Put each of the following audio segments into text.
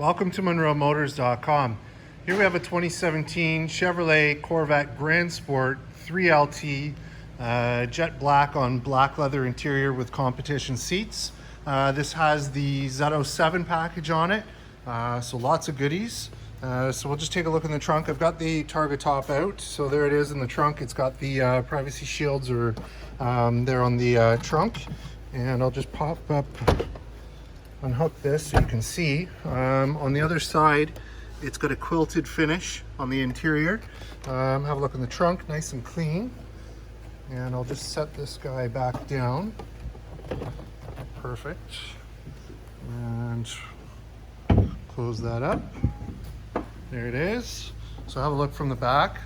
Welcome to MunroMotors.com. Here we have a 2017 Chevrolet Corvette Grand Sport 3LT, jet black on black leather interior with competition seats. This has the Z07 package on it, so lots of goodies. So we'll just take a look in the trunk. I've got the Targa top out, so there it is in the trunk. It's got the privacy shields there on the trunk, and I'll just pop up, unhook this so you can see. On the other side, it's got a quilted finish on the interior. Have a look in the trunk, nice and clean. And I'll just set this guy back down. Perfect. And close that up. There it is. So have a look from the back.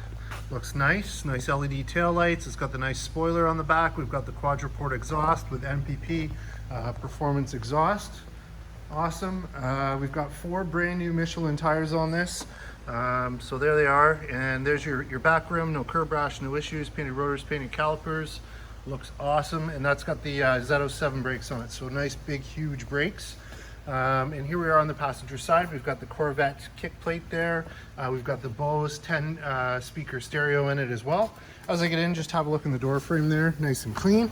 Looks nice, nice LED tail lights. It's got the nice spoiler on the back. We've got the quadruport exhaust with MPP performance exhaust. Awesome. We've got 4 brand new Michelin tires on this. So there they are, and there's your back rim, no curb rash, no issues, painted rotors, painted calipers. Looks awesome, and that's got the Z07 brakes on it, so nice big huge brakes. And here we are on the passenger side. We've got the Corvette kick plate there. We've got the Bose 10 speaker stereo in it as well. As I get in, just have a look in the door frame there, nice and clean.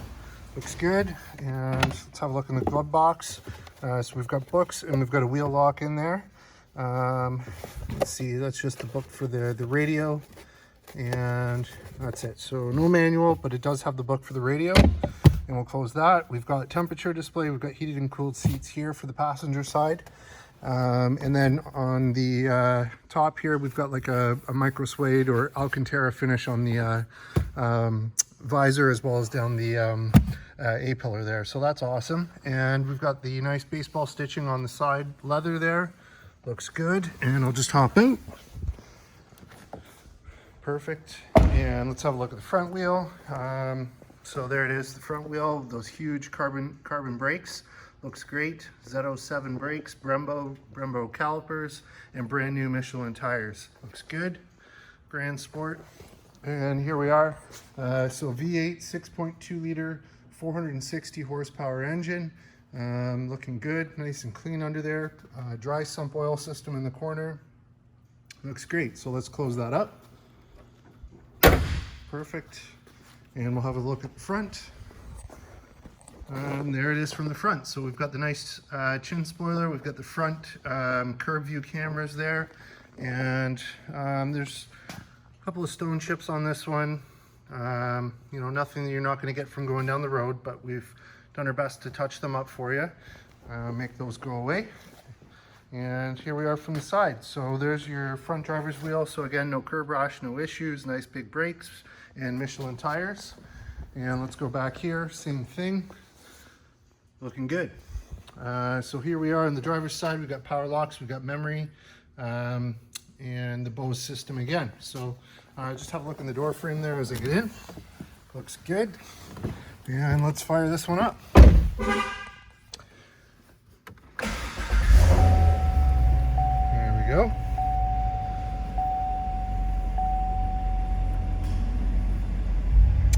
Looks good. And let's have a look in the glove box. So we've got books and we've got a wheel lock in there. Let's see, that's just the book for the radio, and that's it. So no manual, but it does have the book for the radio. And we'll close that. We've got temperature display. We've got heated and cooled seats here for the passenger side. And then on the top here, we've got like a micro suede or Alcantara finish on the visor, as well as down the A-pillar there. So that's awesome. And we've got the nice baseball stitching on the side leather there. Looks good. And I'll just hop out. Perfect. And let's have a look at the front wheel. So there it is, the front wheel, those huge carbon brakes. Looks great. Z07 brakes, Brembo calipers, and brand new Michelin tires. Looks good. Grand Sport. And here we are. So V8 6.2 liter 460 horsepower engine. Looking good, nice and clean under there. Dry sump oil system in the corner. Looks great. So let's close that up. Perfect. And we'll have a look at the front. There it is from the front. So we've got the nice chin spoiler. We've got the front curb view cameras there. And there's a couple of stone chips on this one. You know, nothing that you're not going to get from going down the road, but we've done our best to touch them up for you. Make those go away. And here we are from the side. So there's your front driver's wheel. So again, no curb rash, no issues, nice big brakes and Michelin tires. And let's go back here, same thing. Looking good. So here we are on the driver's side. We've got power locks, we've got memory, and the Bose system again. So just have a look in the door frame there as I get in. Looks good. And let's fire this one up. There we go.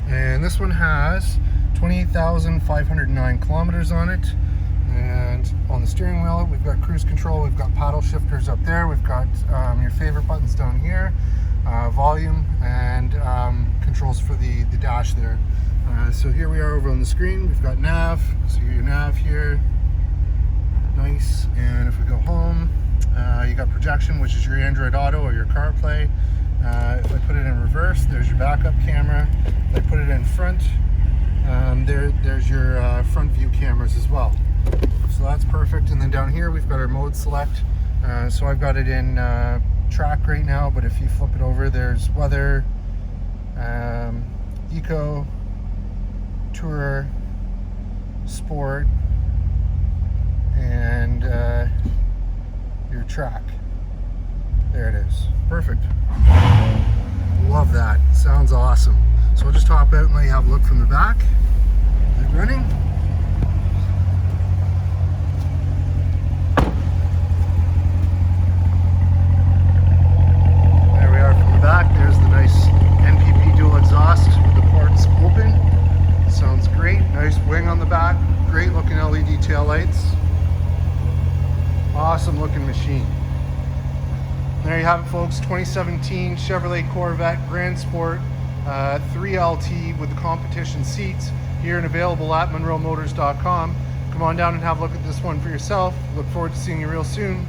And this one has 28,509 kilometers on it. And on the steering wheel, we've got cruise control, we've got paddle shifters up there, we've got your favorite buttons down here, volume, and controls for the dash there. So here we are over on the screen. We've got nav, so your nav here, nice. And if we go home, you got projection, which is your Android Auto or your CarPlay. If I put it in reverse, there's your backup camera. If I put it in front, there's your front view cameras as well. So that's perfect. And then down here, we've got our mode select. So I've got it in track right now, but if you flip it over, there's weather, eco, tourer, sport, and your track. There it is. Perfect. Love that. Sounds awesome. So I'll just hop out and let you have a look from the back. Is it running? There we are from the back. There's the nice MPP dual exhaust with the ports open. Sounds great. Nice wing on the back. Great looking LED tail lights. Awesome looking machine. machine. There you have it, folks. 2017 Chevrolet Corvette Grand Sport 3LT with the competition seats, here and available at munromotors.com. Come on down and have a look at this one for yourself. Look forward to seeing you real soon.